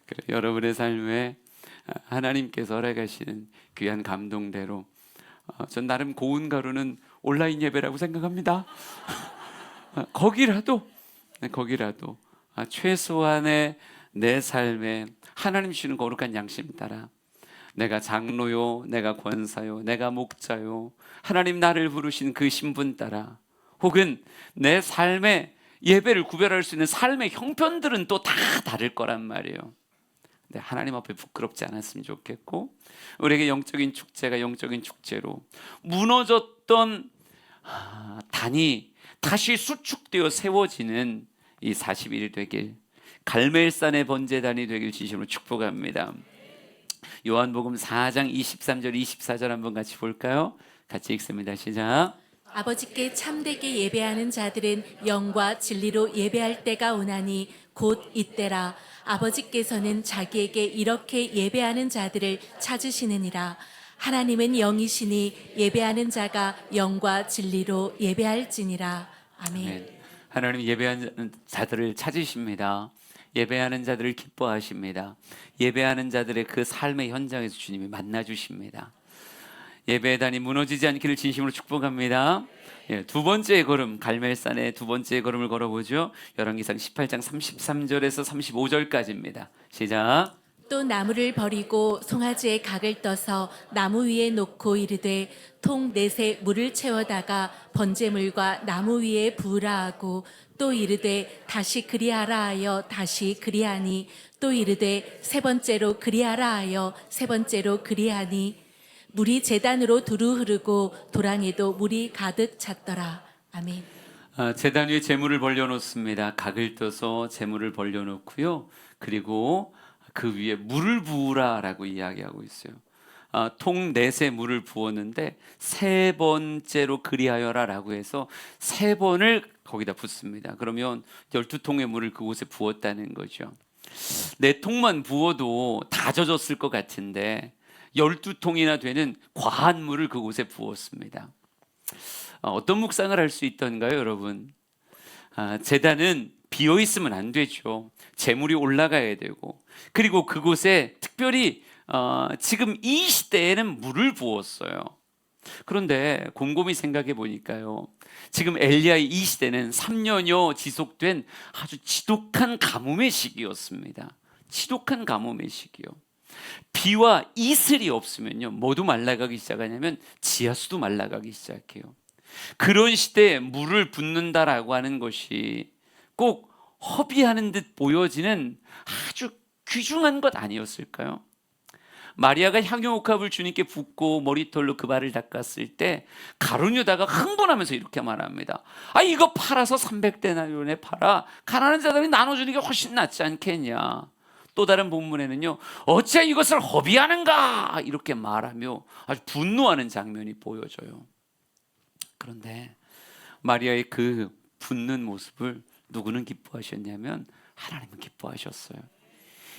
Speaker 3: 그래, 여러분의 삶에 하나님께서 허락하시는 귀한 감동대로 전 나름 고운 가루는 온라인 예배라고 생각합니다. 거기라도 최소한의 내 삶에 하나님 주시는 거룩한 양심 따라 내가 장로요, 내가 권사요, 내가 목자요, 하나님 나를 부르신 그 신분 따라 혹은 내 삶의 예배를 구별할 수 있는 삶의 형편들은 또 다 다를 거란 말이에요. 근데 하나님 앞에 부끄럽지 않았으면 좋겠고 우리에게 영적인 축제가 영적인 축제로 무너졌던 단이 다시 수축되어 세워지는 이 40일이 되길 갈멜산의 번제단이 되길 진심으로 축복합니다. 요한복음 4장 23절 24절 한번 같이 볼까요? 같이 읽습니다. 시작.
Speaker 2: 아버지께 참되게 예배하는 자들은 영과 진리로 예배할 때가 오나니 곧 이때라. 아버지께서는 자기에게 이렇게 예배하는 자들을 찾으시느니라. 하나님은 영이시니 예배하는 자가 영과 진리로 예배할지니라. 아멘.
Speaker 3: 하나님 예배하는 자들을 찾으십니다. 예배하는 자들을 기뻐하십니다. 예배하는 자들의 그 삶의 현장에서 주님이 만나주십니다. 예배의 단이 무너지지 않기를 진심으로 축복합니다. 두 번째 걸음, 갈멜산의 두 번째 걸음을 걸어보죠. 열왕기상 18장 33절에서 35절까지입니다. 시작.
Speaker 2: 또 나무를 버리고 송아지의 각을 떠서 나무 위에 놓고 이르되 통 넷에 물을 채워다가 번제물과 나무 위에 부으라 하고 또 이르되 다시 그리하라 하여 다시 그리하니 또 이르되 세 번째로 그리하라 하여 세 번째로 그리하니 물이 제단으로 두루 흐르고 도랑에도 물이 가득 찼더라. 아멘.
Speaker 3: 제단 위에 제물을 벌려놓습니다. 각을 떠서 제물을 벌려놓고요. 그리고 그 위에 물을 부으라라고 이야기하고 있어요. 통 넷에 물을 부었는데 세 번째로 그리하여라라고 해서 세 번을 거기다 붓습니다. 그러면 12통의 물을 그곳에 부었다는 거죠. 4통만 부어도 다 젖었을 것 같은데 12통이나 되는 과한 물을 그곳에 부었습니다. 어떤 묵상을 할 수 있던가요, 여러분? 제단은 비어 있으면 안 되죠. 제물이 올라가야 되고, 그리고 그곳에 특별히 지금 이 시대에는 물을 부었어요. 그런데 곰곰이 생각해 보니까요, 지금 엘리야의 이 시대는 3년여 지속된 아주 지독한 가뭄의 시기였습니다. 지독한 가뭄의 시기요. 비와 이슬이 없으면요, 뭐도 말라가기 시작하냐면 지하수도 말라가기 시작해요. 그런 시대에 물을 붓는다라고 하는 것이 꼭 허비하는 듯 보여지는 아주 귀중한 것 아니었을까요? 마리아가 향유옥합을 주님께 붓고 머리털로 그 발을 닦았을 때 가룟유다가 흥분하면서 이렇게 말합니다. 이거 팔아서 300데나리온에 팔아 가난한 자들이 나눠주는 게 훨씬 낫지 않겠냐. 또 다른 본문에는요, 어째 이것을 허비하는가 이렇게 말하며 아주 분노하는 장면이 보여져요. 그런데 마리아의 그 붓는 모습을 누구는 기뻐하셨냐면 하나님은 기뻐하셨어요.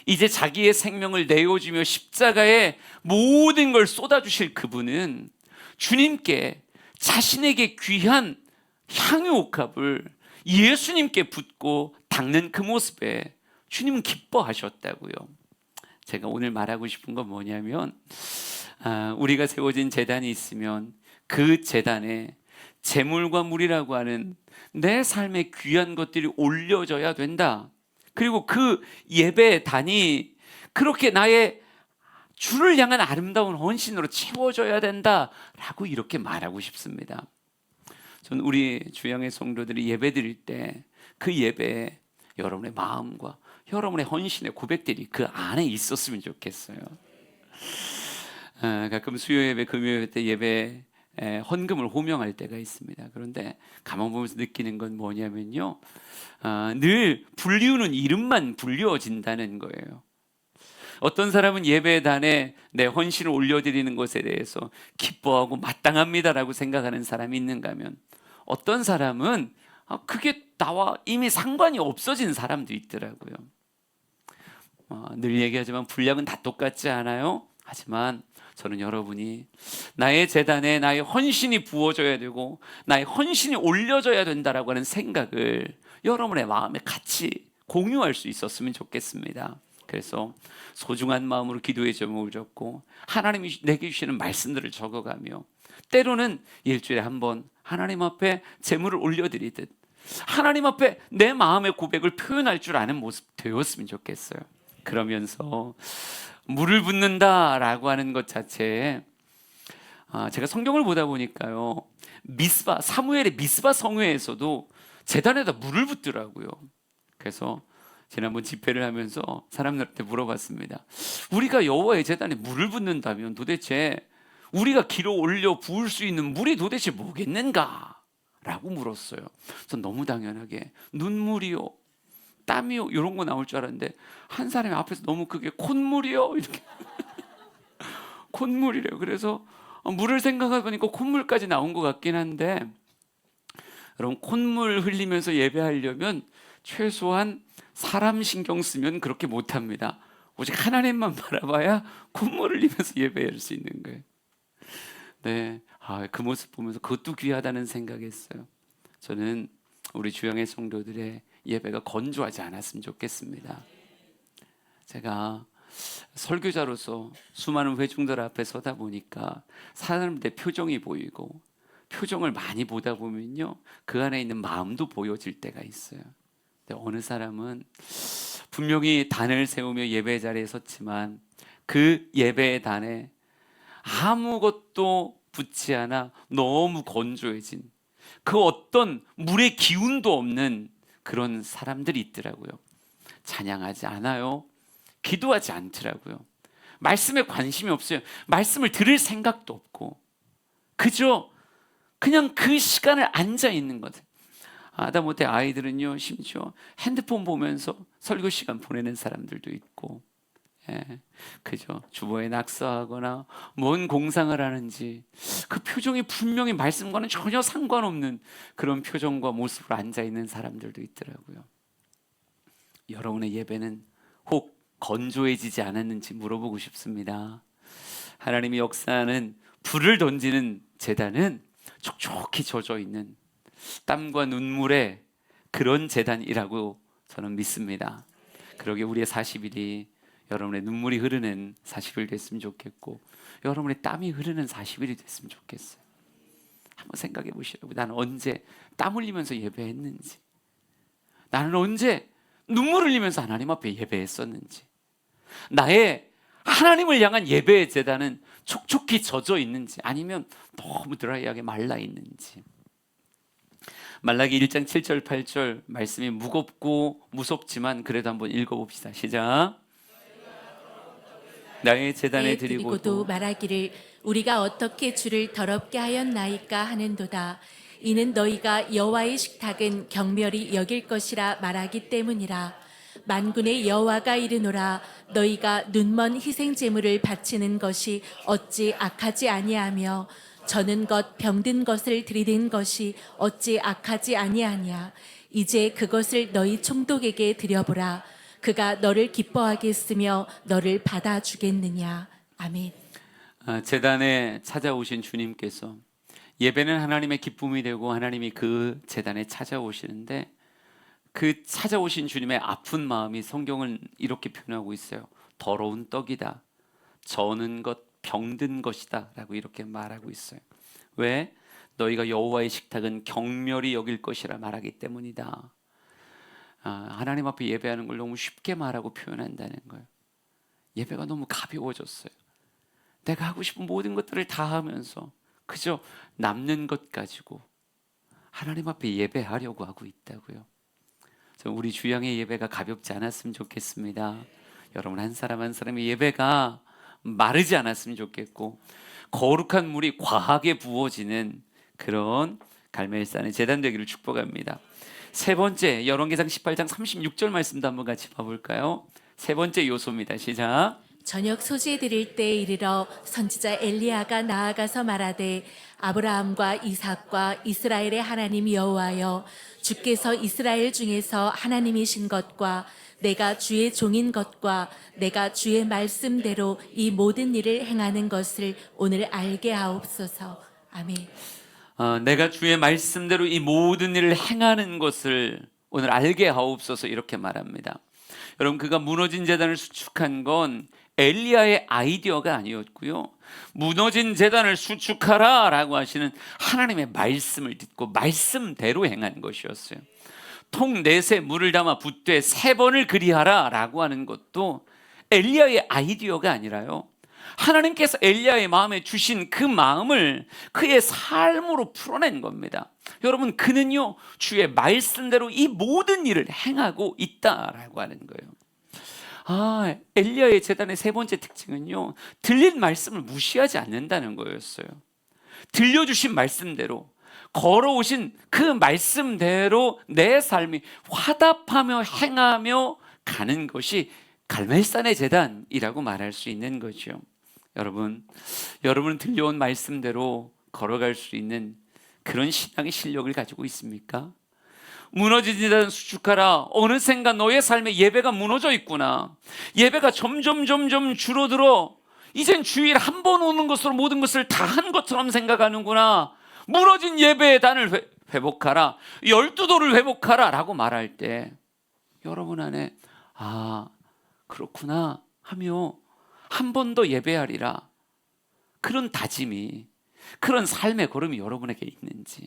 Speaker 3: 이제 자기의 생명을 내어주며 십자가에 모든 걸 쏟아주실 그분은 주님께 자신에게 귀한 향유옥합을 예수님께 붓고 닦는 그 모습에 주님은 기뻐하셨다고요. 제가 오늘 말하고 싶은 건 뭐냐면, 우리가 세워진 제단이 있으면 그 제단에 제물과 물이라고 하는 내 삶의 귀한 것들이 올려져야 된다. 그리고 그 예배의 단이 그렇게 나의 주를 향한 아름다운 헌신으로 채워져야 된다라고 이렇게 말하고 싶습니다. 저는 우리 주양의 성도들이 예배 드릴 때 그 예배에 여러분의 마음과 여러분의 헌신의 고백들이 그 안에 있었으면 좋겠어요. 가끔 수요 예배, 금요 예배 때 예배 헌금을 호명할 때가 있습니다. 그런데 가만 보면서 느끼는 건 뭐냐면요, 늘 불리우는 이름만 불리워진다는 거예요. 어떤 사람은 예배단에 내 헌신을 올려드리는 것에 대해서 기뻐하고 마땅합니다라고 생각하는 사람이 있는가 하면, 어떤 사람은 그게 나와 이미 상관이 없어진 사람도 있더라고요. 늘 얘기하지만 분량은 다 똑같지 않아요? 하지만 저는 여러분이 나의 재단에 나의 헌신이 부어져야 되고 나의 헌신이 올려져야 된다라고 하는 생각을 여러분의 마음에 같이 공유할 수 있었으면 좋겠습니다. 그래서 소중한 마음으로 기도의 제목을 적고 하나님이 내게 주시는 말씀들을 적어가며, 때로는 일주일에 한 번 하나님 앞에 제물을 올려드리듯 하나님 앞에 내 마음의 고백을 표현할 줄 아는 모습 되었으면 좋겠어요. 그러면서 물을 붓는다라고 하는 것 자체에 제가 성경을 보다 보니까요, 사무엘의 미스바 성회에서도 제단에다 물을 붓더라고요. 그래서 지난번 집회를 하면서 사람들한테 물어봤습니다. 우리가 여호와의 제단에 물을 붓는다면 도대체 우리가 기로 올려 부을 수 있는 물이 도대체 뭐겠는가? 라고 물었어요. 전 너무 당연하게 눈물이요, 땀이요, 이런 거 나올 줄 알았는데 한 사람이 앞에서 너무 크게 콧물이요 이렇게 콧물이래요. 그래서 물을 생각해보니까 콧물까지 나온 것 같긴 한데, 여러분, 콧물 흘리면서 예배하려면 최소한 사람 신경 쓰면 그렇게 못합니다. 오직 하나님만 바라봐야 콧물 흘리면서 예배할 수 있는 거예요. 네, 그 모습 보면서 그것도 귀하다는 생각했어요. 저는 우리 주양의 성도들의 예배가 건조하지 않았으면 좋겠습니다. 제가 설교자로서 수많은 회중들 앞에 서다 보니까 사람들의 표정이 보이고, 표정을 많이 보다 보면요, 그 안에 있는 마음도 보여질 때가 있어요. 근데 어느 사람은 분명히 단을 세우며 예배 자리에 섰지만 그 예배의 단에 아무것도 붙지 않아 너무 건조해진, 그 어떤 물의 기운도 없는 그런 사람들이 있더라고요. 찬양하지 않아요. 기도하지 않더라고요. 말씀에 관심이 없어요. 말씀을 들을 생각도 없고 그냥 그 시간을 앉아 있는 거죠. 하다못해 아이들은요, 심지어 핸드폰 보면서 설교 시간 보내는 사람들도 있고, 주보에 낙서하거나 뭔 공상을 하는지 그 표정이 분명히 말씀과는 전혀 상관없는 그런 표정과 모습으로 앉아 있는 사람들도 있더라고요. 여러분의 예배는 혹 건조해지지 않았는지 물어보고 싶습니다. 하나님이 역사하는 불을 던지는 제단은 촉촉히 젖어 있는 땀과 눈물의 그런 제단이라고 저는 믿습니다. 그러게 우리의 40일이 여러분의 눈물이 흐르는 40일 됐으면 좋겠고, 여러분의 땀이 흐르는 40일이 됐으면 좋겠어요. 한번 생각해 보시라고. 나는 언제 땀 흘리면서 예배했는지, 나는 언제 눈물 흘리면서 하나님 앞에 예배했었는지, 나의 하나님을 향한 예배의 제단은 촉촉히 젖어 있는지 아니면 너무 드라이하게 말라 있는지. 말라기 1장 7절 8절 말씀이 무겁고 무섭지만 그래도 한번 읽어봅시다. 시작. 나의 제단에
Speaker 2: 드리고도 말하기를 우리가 어떻게 주를 더럽게 하였나이까 하는도다. 이는 너희가 여호와의 식탁은 경멸히 여길 것이라 말하기 때문이라. 만군의 여호와가 이르노라. 너희가 눈먼 희생 제물을 바치는 것이 어찌 악하지 아니하며 저는 것 병든 것을 들이댄 것이 어찌 악하지 아니하냐. 이제 그것을 너희 총독에게 드려보라. 그가 너를 기뻐하겠으며 너를 받아주겠느냐. 아멘.
Speaker 3: 제단에 찾아오신 주님께서, 예배는 하나님의 기쁨이 되고 하나님이 그 제단에 찾아오시는데, 그 찾아오신 주님의 아픈 마음이 성경은 이렇게 표현하고 있어요. 더러운 떡이다, 저는 것, 병든 것이다 라고 이렇게 말하고 있어요. 왜? 너희가 여호와의 식탁은 경멸히 여길 것이라 말하기 때문이다. 하나님 앞에 예배하는 걸 너무 쉽게 말하고 표현한다는 거예요. 예배가 너무 가벼워졌어요. 내가 하고 싶은 모든 것들을 다 하면서 그저 남는 것 가지고 하나님 앞에 예배하려고 하고 있다고요. 우리 주양의 예배가 가볍지 않았으면 좋겠습니다. 여러분 한 사람 한 사람의 예배가 마르지 않았으면 좋겠고 거룩한 물이 과하게 부어지는 그런 갈멜산의 제단 되기를 축복합니다. 세 번째, 열왕기상 18장 36절 말씀도 한번 같이 봐볼까요? 세 번째 요소입니다. 시작.
Speaker 2: 저녁 소재 드릴 때 이르러 선지자 엘리야가 나아가서 말하되 아브라함과 이삭과 이스라엘의 하나님 여호와여, 주께서 이스라엘 중에서 하나님이신 것과 내가 주의 종인 것과 내가 주의 말씀대로 이 모든 일을 행하는 것을 오늘 알게 하옵소서. 아멘.
Speaker 3: 내가 주의 말씀대로 이 모든 일을 행하는 것을 오늘 알게 하옵소서 이렇게 말합니다. 여러분 그가 무너진 제단을 수축한 건 엘리야의 아이디어가 아니었고요. 무너진 제단을 수축하라 라고 하시는 하나님의 말씀을 듣고 말씀대로 행한 것이었어요. 통 넷에 물을 담아 붓되 3번을 그리하라 라고 하는 것도 엘리야의 아이디어가 아니라요, 하나님께서 엘리야의 마음에 주신 그 마음을 그의 삶으로 풀어낸 겁니다. 여러분 그는요 주의 말씀대로 이 모든 일을 행하고 있다라고 하는 거예요. 엘리야의 제단의 세 번째 특징은요, 들린 말씀을 무시하지 않는다는 거였어요. 들려주신 말씀대로, 걸어오신 그 말씀대로 내 삶이 화답하며 행하며 가는 것이 갈멜산의 제단이라고 말할 수 있는 거죠. 여러분은 들려온 말씀대로 걸어갈 수 있는 그런 신앙의 실력을 가지고 있습니까? 무너진 제단 수축하라. 어느샌가 너의 삶에 예배가 무너져 있구나. 예배가 점점 줄어들어. 이젠 주일 한 번 오는 것으로 모든 것을 다 한 것처럼 생각하는구나. 무너진 예배의 단을 회복하라. 12도를 회복하라 라고 말할 때 여러분 안에 그렇구나 하며 한 번 더 예배하리라, 그런 다짐이, 그런 삶의 걸음이 여러분에게 있는지.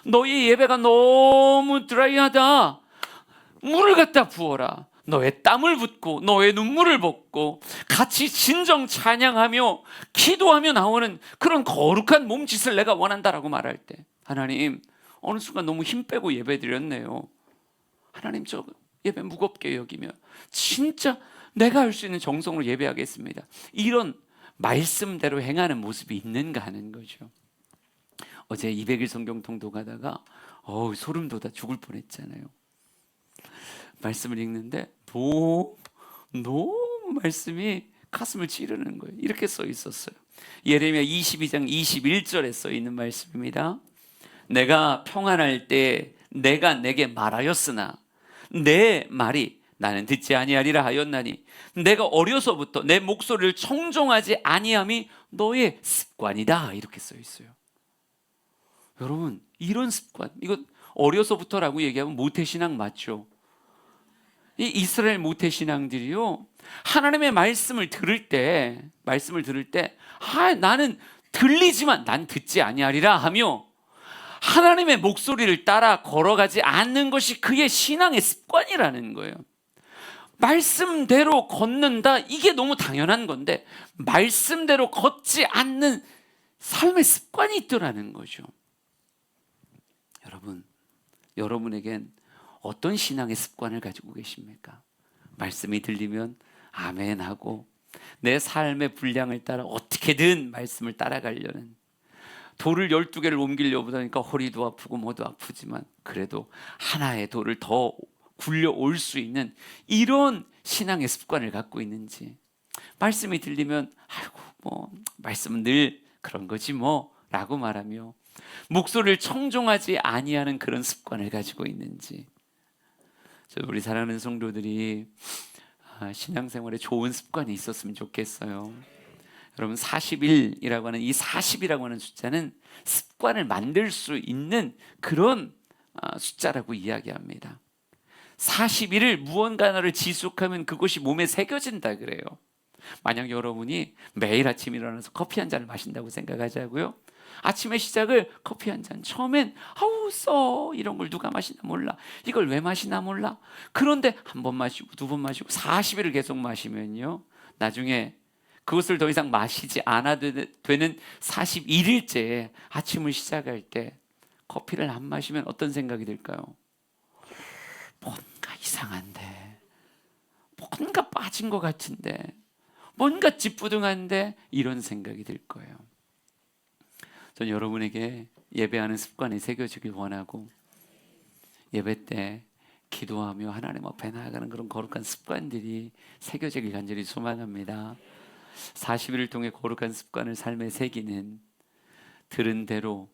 Speaker 3: 너의 예배가 너무 드라이하다, 물을 갖다 부어라. 너의 땀을 붓고 너의 눈물을 붓고 같이 진정 찬양하며 기도하며 나오는 그런 거룩한 몸짓을 내가 원한다라고 말할 때, 하나님 어느 순간 너무 힘 빼고 예배 드렸네요. 하나님 저 예배 무겁게 여기며 진짜 내가 할 수 있는 정성으로 예배하겠습니다. 이런 말씀대로 행하는 모습이 있는가 하는 거죠. 어제 200일 성경 통독하다가 소름 돋아 죽을 뻔했잖아요. 말씀을 읽는데 너무 말씀이 가슴을 찌르는 거예요. 이렇게 써 있었어요. 예레미야 22장 21절에 써 있는 말씀입니다. 내가 평안할 때 내가 내게 말하였으나 내 말이 나는 듣지 아니하리라 하였나니 내가 어려서부터 내 목소리를 청종하지 아니함이 너의 습관이다. 이렇게 써 있어요. 여러분 이런 습관, 이거 어려서부터라고 얘기하면 모태신앙 맞죠? 이 이스라엘 모태신앙들이요, 하나님의 말씀을 들을 때 나는 들리지만 난 듣지 아니하리라 하며 하나님의 목소리를 따라 걸어가지 않는 것이 그의 신앙의 습관이라는 거예요. 말씀대로 걷는다, 이게 너무 당연한 건데 말씀대로 걷지 않는 삶의 습관이 있더라는 거죠. 여러분에겐 어떤 신앙의 습관을 가지고 계십니까? 말씀이 들리면 아멘 하고 내 삶의 분량을 따라 어떻게든 말씀을 따라가려는, 돌을 12개를 옮기려고 하니까 허리도 아프고 뭐도 아프지만 그래도 하나의 돌을 더 굴려올 수 있는 이런 신앙의 습관을 갖고 있는지, 말씀이 들리면 말씀은 늘 그런 거지 라고 말하며 목소리를 청종하지 아니하는 그런 습관을 가지고 있는지. 우리 사랑하는 성도들이 신앙생활에 좋은 습관이 있었으면 좋겠어요. 여러분 40일이라고 하는 이 40이라고 하는 숫자는 습관을 만들 수 있는 그런 숫자라고 이야기합니다. 40일을 무언가를 지속하면 그것이 몸에 새겨진다 그래요. 만약 여러분이 매일 아침 일어나서 커피 한 잔을 마신다고 생각하자고요. 아침의 시작을 커피 한 잔, 처음엔 이런 걸 누가 마시나 몰라, 이걸 왜 마시나 몰라. 그런데 한 번 마시고 두 번 마시고 40일을 계속 마시면요, 나중에 그것을 더 이상 마시지 않아도 되는 41일째에 아침을 시작할 때 커피를 안 마시면 어떤 생각이 들까요? 뭔가 이상한데, 뭔가 빠진 것 같은데, 뭔가 찌뿌둥한데, 이런 생각이 들 거예요. 전 여러분에게 예배하는 습관이 새겨지길 원하고, 예배 때 기도하며 하나님 앞에 나아가는 그런 거룩한 습관들이 새겨지길 간절히 소망합니다. 40일을 통해 거룩한 습관을 삶에 새기는, 들은 대로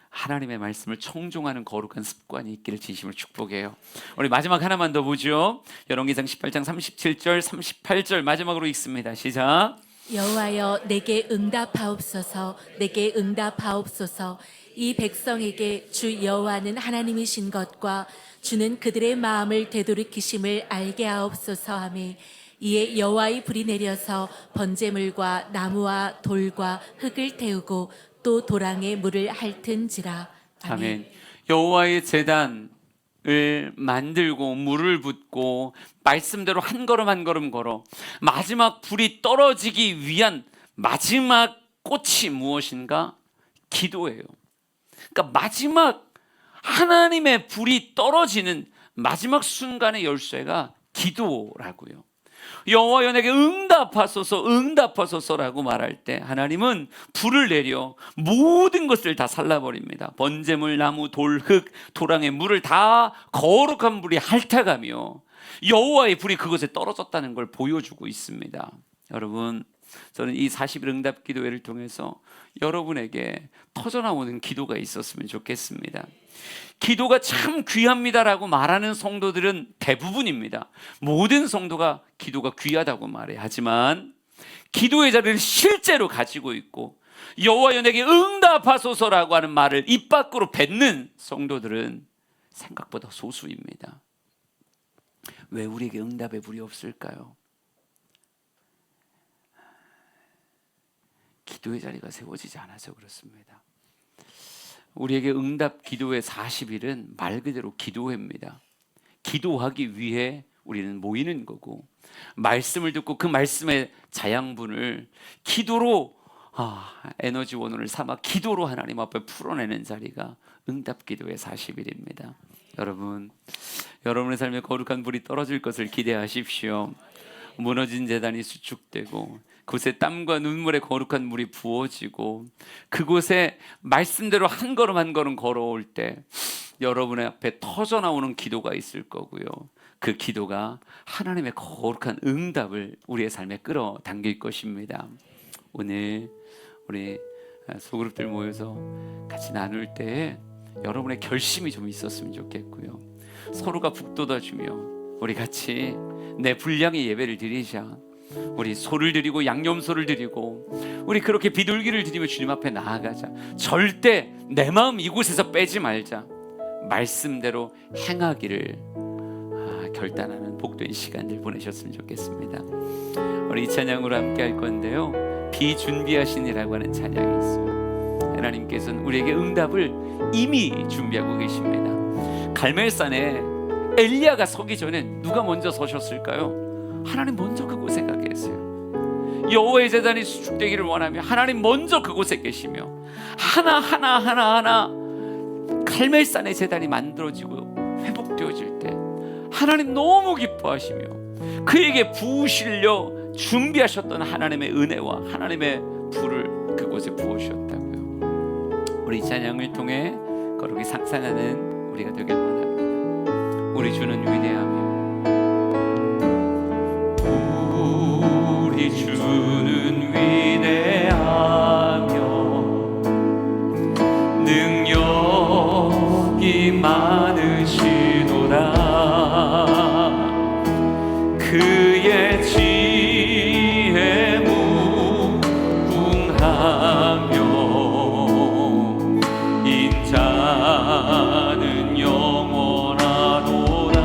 Speaker 3: 하나님의 말씀을 청종하는 거룩한 습관이 있기를 진심으로 축복해요. 우리 마지막 하나만 더 보죠. 열왕기상 18장 37절 38절 마지막으로 읽습니다. 시작.
Speaker 2: 여호와여 내게 응답하옵소서. 내게 응답하옵소서. 이 백성에게 주 여호와는 하나님이신 것과 주는 그들의 마음을 되돌이키심을 알게 하옵소서 하매 이에 여호와의 불이 내려서 번제물과 나무와 돌과 흙을 태우고 또 도랑에 물을 핥은지라.
Speaker 3: 아멘. 여호와의 제단을 만들고 물을 붓고 말씀대로 한 걸음 한 걸음 걸어 마지막 불이 떨어지기 위한 마지막 꽃이 무엇인가? 기도예요. 그러니까 마지막 하나님의 불이 떨어지는 마지막 순간의 열쇠가 기도라고요. 여호와여 내게 응답하소서 응답하소서라고 말할 때 하나님은 불을 내려 모든 것을 다 살라버립니다. 번제물, 나무, 돌, 흙, 도랑의 물을 다 거룩한 불이 핥아가며 여호와의 불이 그것에 떨어졌다는 걸 보여주고 있습니다. 여러분, 저는 이 40일 응답 기도회를 통해서 여러분에게 터져나오는 기도가 있었으면 좋겠습니다. 기도가 참 귀합니다라고 말하는 성도들은 대부분입니다. 모든 성도가 기도가 귀하다고 말해. 하지만 기도의 자리를 실제로 가지고 있고 여호와여 내게 응답하소서라고 하는 말을 입 밖으로 뱉는 성도들은 생각보다 소수입니다. 왜 우리에게 응답의 불이 없을까요? 기도의 자리가 세워지지 않아서 그렇습니다. 우리에게 응답 기도의 40일은 말 그대로 기도회입니다. 기도하기 위해 우리는 모이는 거고 말씀을 듣고 그 말씀의 자양분을 기도로 에너지 원원을 삼아 기도로 하나님 앞에 풀어내는 자리가 응답 기도의 40일입니다. 여러분의 삶에 거룩한 불이 떨어질 것을 기대하십시오. 무너진 제단이 수축되고 그곳에 땀과 눈물의 거룩한 물이 부어지고 그곳에 말씀대로 한 걸음 한 걸음 걸어올 때 여러분의 앞에 터져나오는 기도가 있을 거고요. 그 기도가 하나님의 거룩한 응답을 우리의 삶에 끌어당길 것입니다. 오늘 우리 소그룹들 모여서 같이 나눌 때 여러분의 결심이 좀 있었으면 좋겠고요. 서로가 북돋아주며 우리 같이 내 분량의 예배를 드리자. 우리 소를 드리고 양념소를 드리고 우리 그렇게 비둘기를 드리며 주님 앞에 나아가자. 절대 내 마음 이곳에서 빼지 말자. 말씀대로 행하기를 결단하는 복된 시간들 보내셨으면 좋겠습니다. 우리 이 찬양으로 함께 할 건데요, 비준비하신이라고 하는 찬양이 있어요. 하나님께서는 우리에게 응답을 이미 준비하고 계십니다. 갈멜산에 엘리야가 서기 전에 누가 먼저 서셨을까요? 하나님 먼저 그곳에 가 계세요. 여호와의 제단이 수축되기를 원하며 하나님 먼저 그곳에 계시며 하나하나 갈멜산의 제단이 만들어지고 회복되어질 때 하나님 너무 기뻐하시며 그에게 부으시려 준비하셨던 하나님의 은혜와 하나님의 불을 그곳에 부으셨다고요. 우리 찬양을 통해 거룩히 상상하는 우리가 되길 원합니다. 우리 주는 위대하며 우리 주는 위대하며 능력이 많으시도다. 그의 지혜 무궁하며 인자는 영원하도다.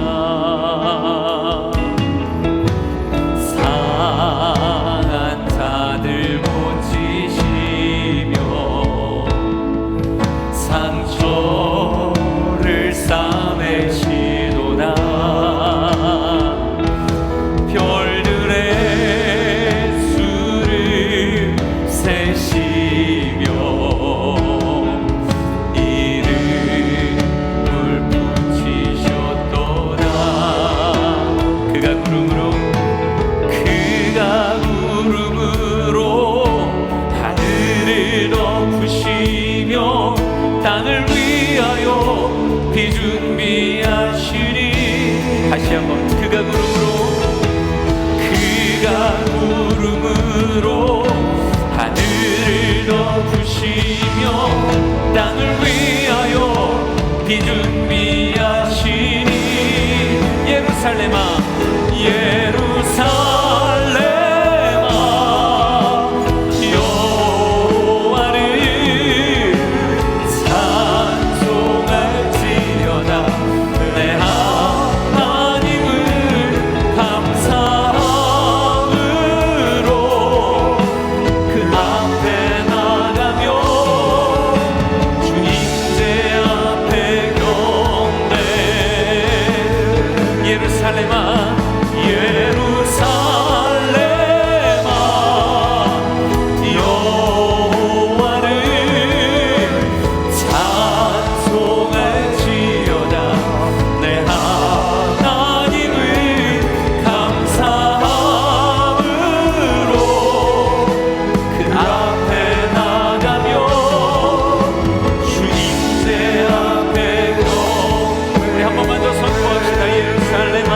Speaker 1: 한번 그가 구름으로 하늘을 덮으시며 땅을 위하여 비 준비하시니 예루살렘아 여호와를 찬송할지어다 내 하나님을 감사함으로 그 앞에 나가며 주 임재 앞에 경배 예루살렘아 여호와를 찬송할지어다 내 하나님을 감사함으로 그 앞에 나가며 주 임재 앞에 우리 한 번만 더 선포합시다. 예루살렘아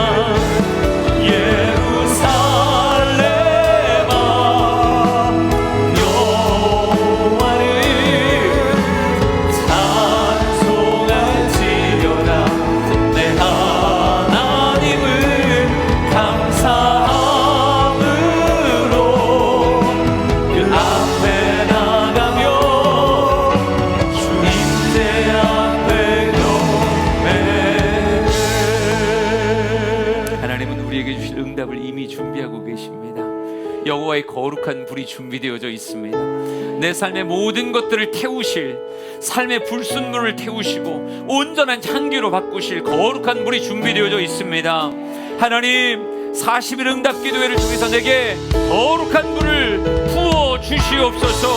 Speaker 1: 여호와를 찬송할지어다 내 하나님을 감사함으로 그 앞에 나가며 주 임재 앞에 경배 하나님은 우리에게 주실 응답을 이미 준비하고 계십니다. 여호와의 거룩한 불이 준비되어져 있습니다. 내 삶의 모든 것들을 태우실, 삶의 불순물을 태우시고 온전한 향기로 바꾸실 거룩한 불이 준비되어져 있습니다. 하나님 40일 응답 기도회를 통해서 내게 거룩한 불을 부어 주시옵소서.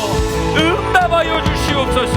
Speaker 1: 응답하여 주시옵소서.